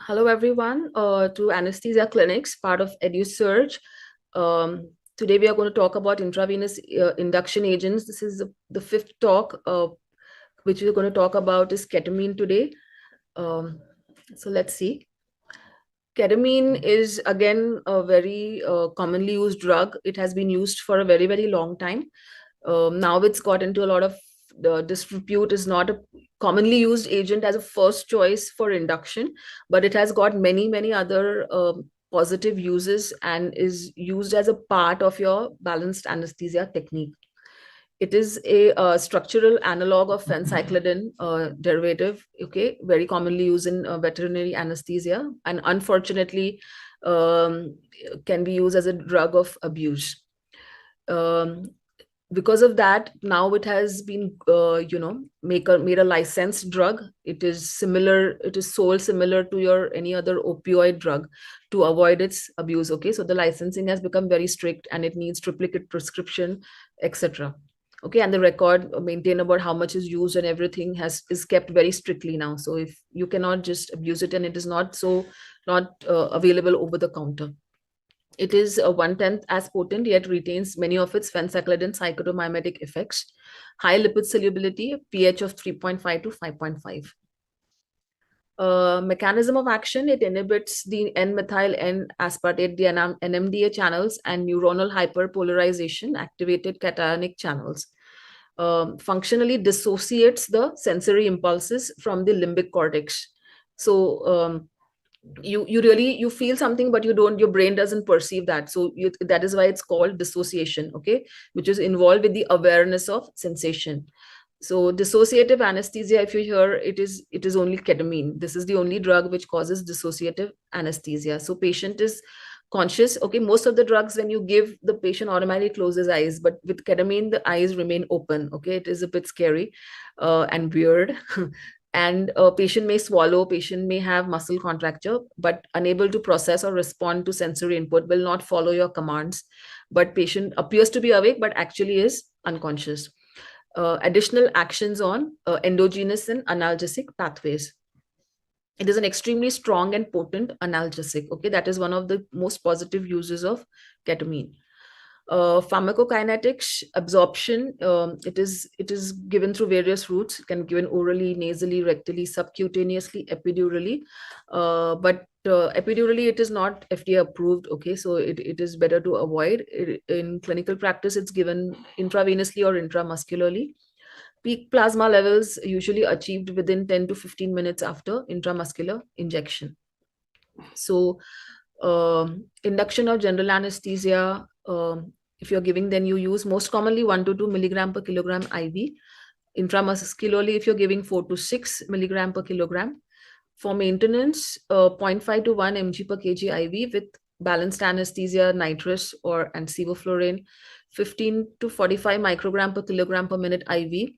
Hello, everyone, to Anesthesia Clinics, part of EduSurge. Today, we are going to talk about intravenous induction agents. This is the fifth talk, which we're going to talk about is ketamine today. So let's see. Ketamine is, again, a very commonly used drug. It has been used for a very, very long time. Now it's got into a lot of the disrepute, is not a commonly used agent as a first choice for induction, but it has got many, many other positive uses and is used as a part of your balanced anesthesia technique. It is a structural analog of phencyclidine derivative, okay, very commonly used in veterinary anesthesia, and unfortunately can be used as a drug of abuse. Um, because of that, now it has been made a licensed drug. It is similar, it is sold similar to your any other opioid drug to avoid its abuse. Okay, so the licensing has become very strict and it needs triplicate prescription, etc. Okay, and the record maintained about how much is used and everything is kept very strictly now. So if you cannot just abuse it, and it is not available over the counter. It is 1/10 as potent, yet retains many of its phencyclidine psychotomimetic effects. High lipid solubility, pH of 3.5 to 5.5. Mechanism of action, it inhibits the N-methyl N-aspartate, the NMDA channels, and neuronal hyperpolarization, activated cationic channels. Functionally dissociates the sensory impulses from the limbic cortex. So you really you feel something, but your brain doesn't perceive that. So that is why it's called dissociation, okay, which is involved with the awareness of sensation. So dissociative anesthesia, if you hear, it is only ketamine. This is the only drug which causes dissociative anesthesia. So patient is conscious. Okay, most of the drugs, when you give, the patient automatically closes eyes, but with ketamine the eyes remain open. Okay, it is a bit scary and weird. And a patient may swallow, patient may have muscle contracture, but unable to process or respond to sensory input, will not follow your commands, but patient appears to be awake but actually is unconscious. Additional actions on endogenous and analgesic pathways. It is an extremely strong and potent analgesic. Okay, that is one of the most positive uses of ketamine. Pharmacokinetics, absorption, it is given through various routes. It can be given orally, nasally, rectally, subcutaneously, epidurally. But epidurally, it is not FDA approved. Okay, so it is better to avoid. In clinical practice, it's given intravenously or intramuscularly. Peak plasma levels usually achieved within 10 to 15 minutes after intramuscular injection. So induction of general anesthesia, if you're giving, then you use most commonly 1 to 2 milligram per kilogram IV. Intramuscularly, if you're giving 4 to 6 milligram per kilogram. For maintenance, 0.5 to 1 mg per kg IV with balanced anesthesia, nitrous or and sevoflurane. 15 to 45 microgram per kilogram per minute IV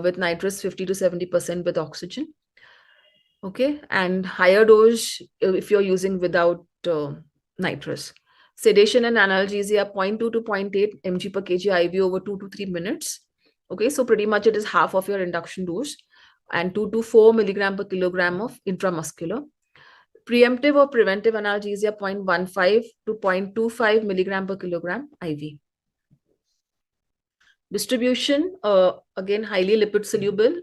with nitrous 50 to 70% with oxygen. Okay, and higher dose if you're using without nitrous. Sedation and analgesia, 0.2 to 0.8 mg per kg IV over 2 to 3 minutes. Okay, so pretty much it is half of your induction dose, and 2 to 4 milligram per kilogram of intramuscular. Preemptive or preventive analgesia, 0.15 to 0.25 milligram per kilogram IV. Distribution, again, highly lipid soluble,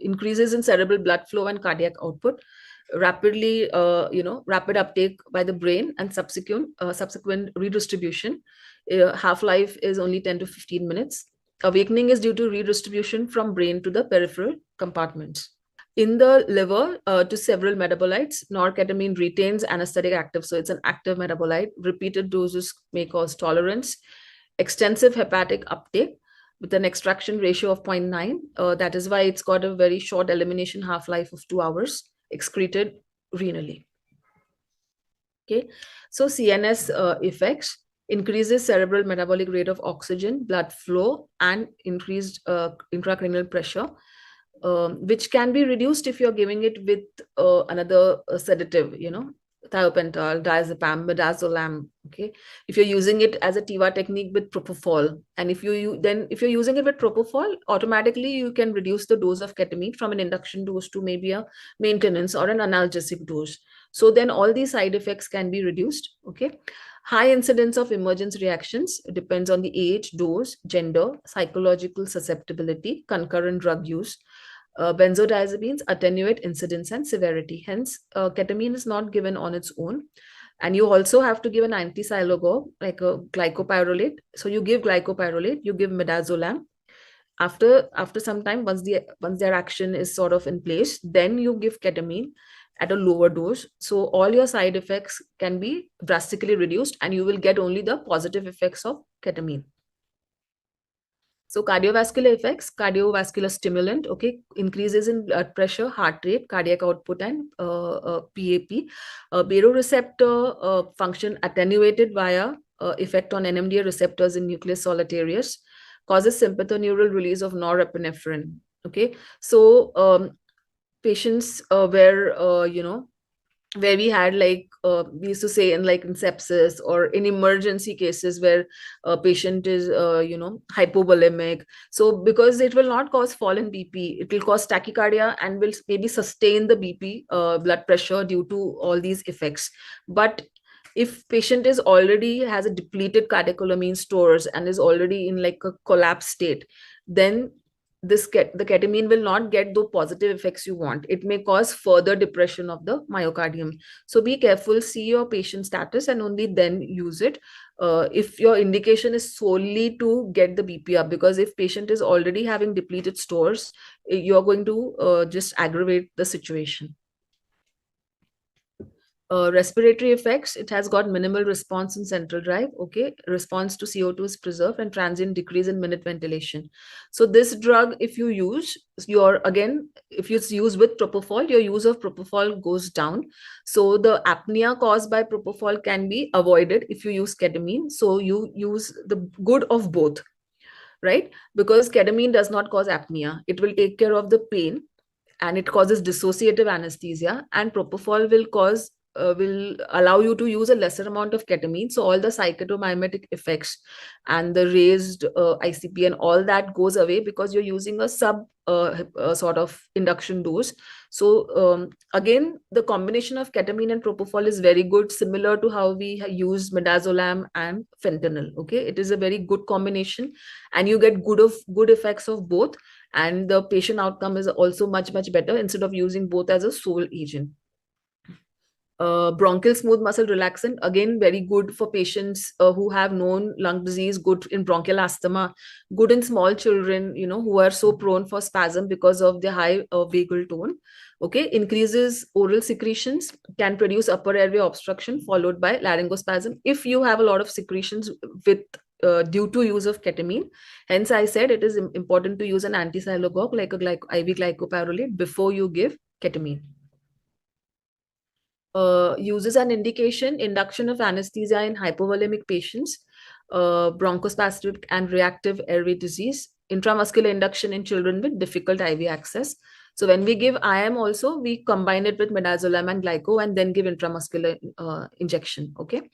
increases in cerebral blood flow and cardiac output, rapidly, rapid uptake by the brain, and subsequent redistribution. Half-life is only 10 to 15 minutes. Awakening is due to redistribution from brain to the peripheral compartments. In the liver, to several metabolites, norketamine retains anesthetic active, so it's an active metabolite. Repeated doses may cause tolerance. Extensive hepatic uptake with an extraction ratio of 0.9. That is why it's got a very short elimination half-life of 2 hours, excreted renally. Okay, so CNS effects, increases cerebral metabolic rate of oxygen, blood flow, and increased intracranial pressure, which can be reduced if you're giving it with another sedative, thiopental, diazepam, midazolam. Okay, if you're using it as a TIVA technique with propofol, and if you're using it with propofol, automatically you can reduce the dose of ketamine from an induction dose to maybe a maintenance or an analgesic dose. So then all these side effects can be reduced. Okay, high incidence of emergence reactions depends on the age, dose, gender, psychological susceptibility, concurrent drug use. Benzodiazepines attenuate incidence and severity. Hence, ketamine is not given on its own. And you also have to give an anti-sialogogue, like a glycopyrrolate. So you give glycopyrrolate, you give midazolam. After some time, once their action is sort of in place, then you give ketamine at a lower dose. So all your side effects can be drastically reduced, and you will get only the positive effects of ketamine. So cardiovascular effects, cardiovascular stimulant, okay, increases in blood pressure, heart rate, cardiac output, and PAP. Baroreceptor function attenuated via effect on NMDA receptors in nucleus solitarius, causes sympathoneural release of norepinephrine. Okay, so patients where we had like we used to say in like in sepsis or in emergency cases where a patient is hypovolemic, so because it will not cause fall in BP, it will cause tachycardia and will maybe sustain the BP, blood pressure, due to all these effects. But if patient is already has a depleted catecholamine stores and is already in like a collapse state, then the ketamine will not get the positive effects you want. It may cause further depression of the myocardium. So be careful, see your patient status, and only then use it. If your indication is solely to get the BP up, because if patient is already having depleted stores, you're going to just aggravate the situation. Respiratory effects, it has got minimal response in central drive. Okay, response to CO2 is preserved and transient decrease in minute ventilation. So this drug, if you use if you use with propofol, your use of propofol goes down. So the apnea caused by propofol can be avoided if you use ketamine. So you use the good of both, right? Because ketamine does not cause apnea, it will take care of the pain, and it causes dissociative anesthesia, and propofol will allow you to use a lesser amount of ketamine, so all the psychotomimetic effects and the raised ICP and all that goes away, because you're using a sort of induction dose. So again, the combination of ketamine and propofol is very good, similar to how we use midazolam and fentanyl. Okay, it is a very good combination, and you get good effects of both, and the patient outcome is also much better instead of using both as a sole agent. Bronchial smooth muscle relaxant, again very good for patients who have known lung disease, good in bronchial asthma, good in small children, who are so prone for spasm because of the high vagal tone. Okay, increases oral secretions, can produce upper airway obstruction followed by laryngospasm if you have a lot of secretions with due to use of ketamine. Hence I said it is important to use an anti-sialogogue like a IV glycopyrrolate before you give ketamine. Uses and indication: induction of anesthesia in hypovolemic patients, bronchospastic and reactive airway disease, intramuscular induction in children with difficult IV access. So when we give IM also, we combine it with midazolam and glyco and then give intramuscular injection. Okay.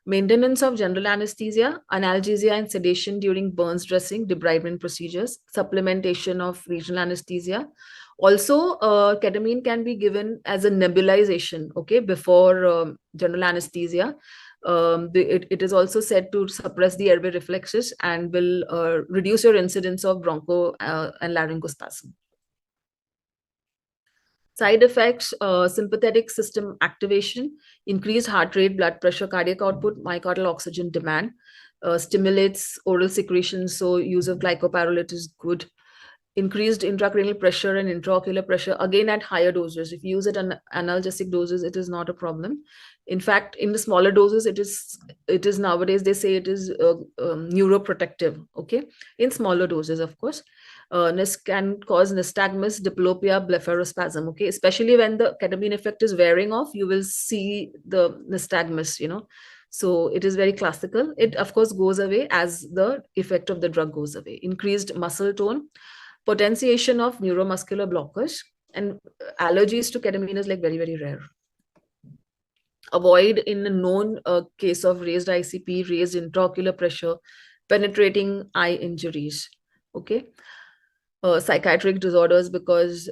Maintenance of general anesthesia, analgesia and sedation during burns dressing, debridement procedures, supplementation of regional anesthesia. Also, ketamine can be given as a nebulization, okay, before general anesthesia. It is also said to suppress the airway reflexes and will reduce your incidence of broncho and laryngospasm. Side effects: sympathetic system activation, increased heart rate, blood pressure, cardiac output, myocardial oxygen demand, stimulates oral secretions, so use of glycopyrrolate is good. Increased intracranial pressure and intraocular pressure, again at higher doses. If you use it on analgesic doses, it is not a problem. In fact, in the smaller doses, it is nowadays they say it is neuroprotective. Okay, in smaller doses, of course. Can cause nystagmus, diplopia, blepharospasm. Okay, especially when the ketamine effect is wearing off, you will see the nystagmus. So it is very classical. It of course goes away as the effect of the drug goes away. Increased muscle tone, potentiation of neuromuscular blockers, and allergies to ketamine is like very rare. avoid in a known case of raised ICP, raised intraocular pressure, penetrating eye injuries. Okay. Psychiatric disorders, because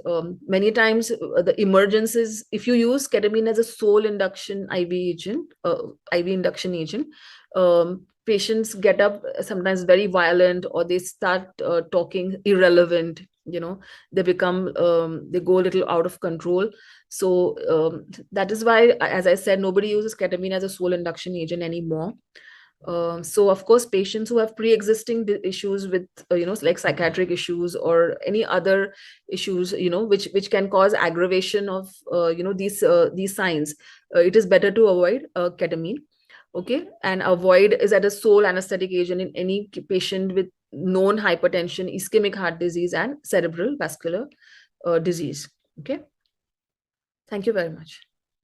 many times the emergence is, if you use ketamine as a sole induction IV induction agent, patients get up sometimes very violent, or they start talking irrelevant, they become they go a little out of control. So that is why, as I said, nobody uses ketamine as a sole induction agent anymore. So of course, patients who have pre-existing issues with like psychiatric issues or any other issues, which can cause aggravation of these signs, it is better to avoid ketamine. Okay. And avoid is at a sole anesthetic agent in any patient with known hypertension, ischemic heart disease, and cerebral vascular disease. Okay. Thank you very much.